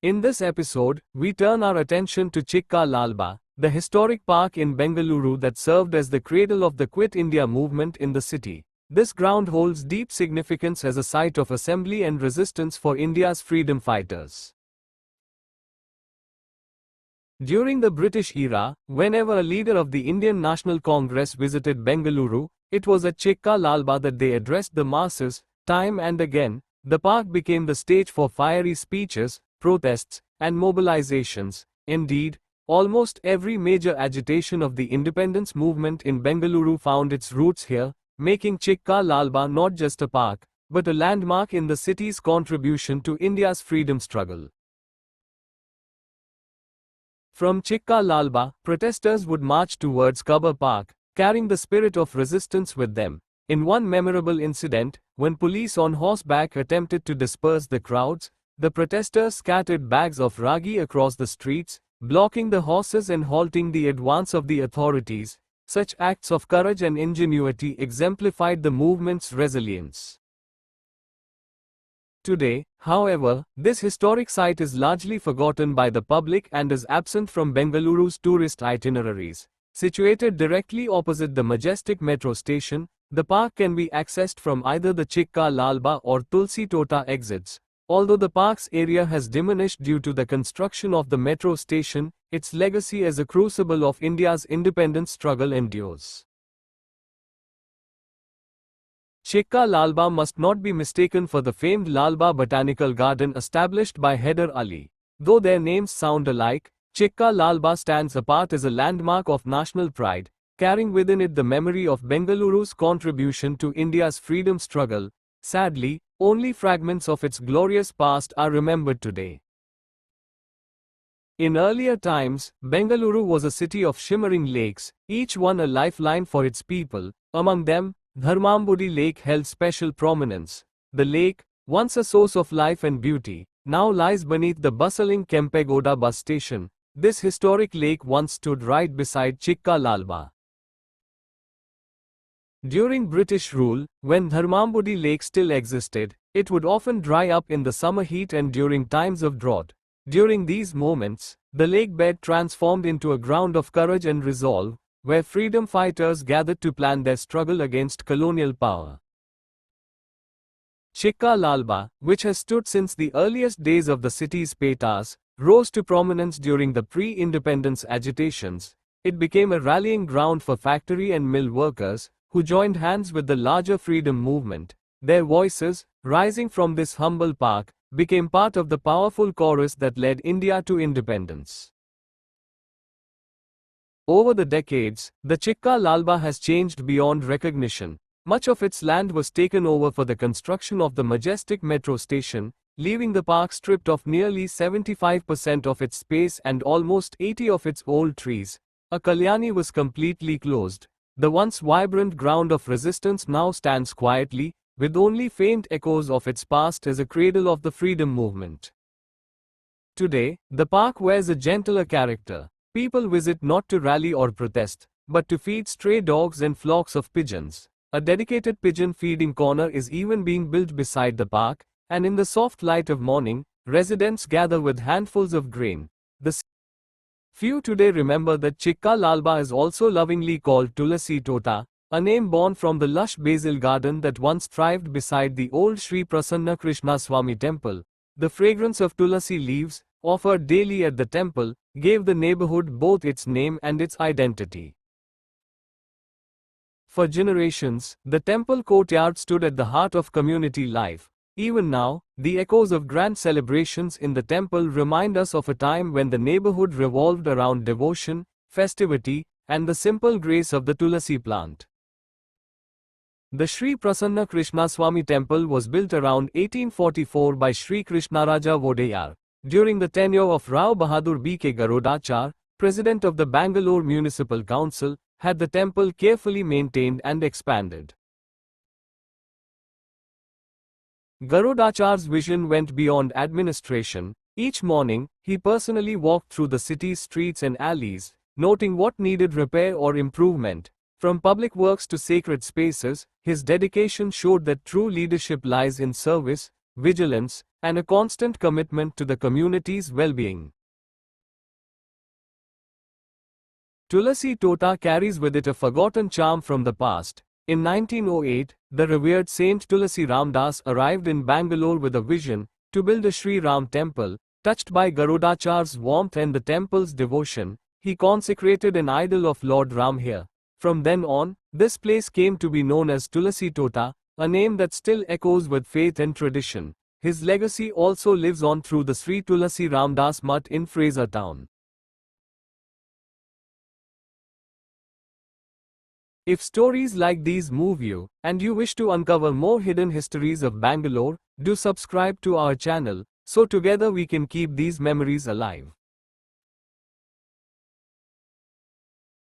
In this episode, we turn our attention to Chikka Lalba, the historic park in Bengaluru that served as the cradle of the Quit India movement in the city. This ground holds deep significance as a site of assembly and resistance for India's freedom fighters. During the British era, whenever a leader of the Indian National Congress visited Bengaluru, it was at Chikka Lalba that they addressed the masses. Time and again, the park became the stage for fiery speeches, protests, and mobilizations. Indeed, almost every major agitation of the independence movement in Bengaluru found its roots here, making Chikka Lalba not just a park, but a landmark in the city's contribution to India's freedom struggle. From Chikka Lalba, protesters would march towards Kabba Park, carrying the spirit of resistance with them. In one memorable incident, when police on horseback attempted to disperse the crowds, the protesters scattered bags of ragi across the streets, blocking the horses and halting the advance of the authorities. Such acts of courage and ingenuity exemplified the movement's resilience. Today, however, this historic site is largely forgotten by the public and is absent from Bengaluru's tourist itineraries. Situated directly opposite the majestic metro station, the park can be accessed from either the Chikka Lalba or Tulsi Tota exits. Although the park's area has diminished due to the construction of the metro station, its legacy as a crucible of India's independence struggle endures. Chikka Lalba must not be mistaken for the famed Lalba Botanical Garden established by Haider Ali. Though their names sound alike, Chikka Lalba stands apart as a landmark of national pride, carrying within it the memory of Bengaluru's contribution to India's freedom struggle. Sadly, only fragments of its glorious past are remembered today. In earlier times, Bengaluru was a city of shimmering lakes, each one a lifeline for its people. Among them, Dharmambudi Lake held special prominence. The lake, once a source of life and beauty, now lies beneath the bustling Kempegoda bus station. This historic lake once stood right beside Chikka Lalba. During British rule, when Dharmambudi Lake still existed, it would often dry up in the summer heat and during times of drought. During these moments, the lake bed transformed into a ground of courage and resolve, where freedom fighters gathered to plan their struggle against colonial power. Chikka Lalba, which has stood since the earliest days of the city's Petas, rose to prominence during the pre-independence agitations. It became a rallying ground for factory and mill workers, who joined hands with the larger freedom movement. Their voices, rising from this humble park, became part of the powerful chorus that led India to independence. Over the decades, the Chikka Lalba has changed beyond recognition. Much of its land was taken over for the construction of the majestic metro station, leaving the park stripped of nearly 75% of its space and almost 80 of its old trees. A Kalyani was completely closed. The once vibrant ground of resistance now stands quietly, with only faint echoes of its past as a cradle of the freedom movement. Today, the park wears a gentler character. People visit not to rally or protest, but to feed stray dogs and flocks of pigeons. A dedicated pigeon feeding corner is even being built beside the park, and in the soft light of morning, residents gather with handfuls of grain. Few today remember that Chikka Lalba is also lovingly called Tulsi Tota, a name born from the lush basil garden that once thrived beside the old Sri Prasanna Krishnaswamy temple. The fragrance of tulsi leaves, offered daily at the temple, gave the neighborhood both its name and its identity. For generations, the temple courtyard stood at the heart of community life. Even now, the echoes of grand celebrations in the temple remind us of a time when the neighborhood revolved around devotion, festivity, and the simple grace of the tulsi plant. The Sri Prasanna Krishnaswamy temple was built around 1844 by Sri Krishnaraja Vodeyar. During the tenure of Rao Bahadur B.K. Garodachar, president of the Bangalore Municipal Council, had the temple carefully maintained and expanded. Garodachar's vision went beyond administration. Each morning, he personally walked through the city's streets and alleys, noting what needed repair or improvement. From public works to sacred spaces, his dedication showed that true leadership lies in service, vigilance, and a constant commitment to the community's well-being. Tulasi Tota carries with it a forgotten charm from the past. In 1908, the revered Saint Tulasi Ramdas arrived in Bangalore with a vision to build a Sri Ram temple. Touched by Garudachar's warmth and the temple's devotion, he consecrated an idol of Lord Ram here. From then on, this place came to be known as Tulasi Tota, a name that still echoes with faith and tradition. His legacy also lives on through the Sri Tulasi Ramdas Mutt in Fraser Town. If stories like these move you, and you wish to uncover more hidden histories of Bangalore, do subscribe to our channel, so together we can keep these memories alive.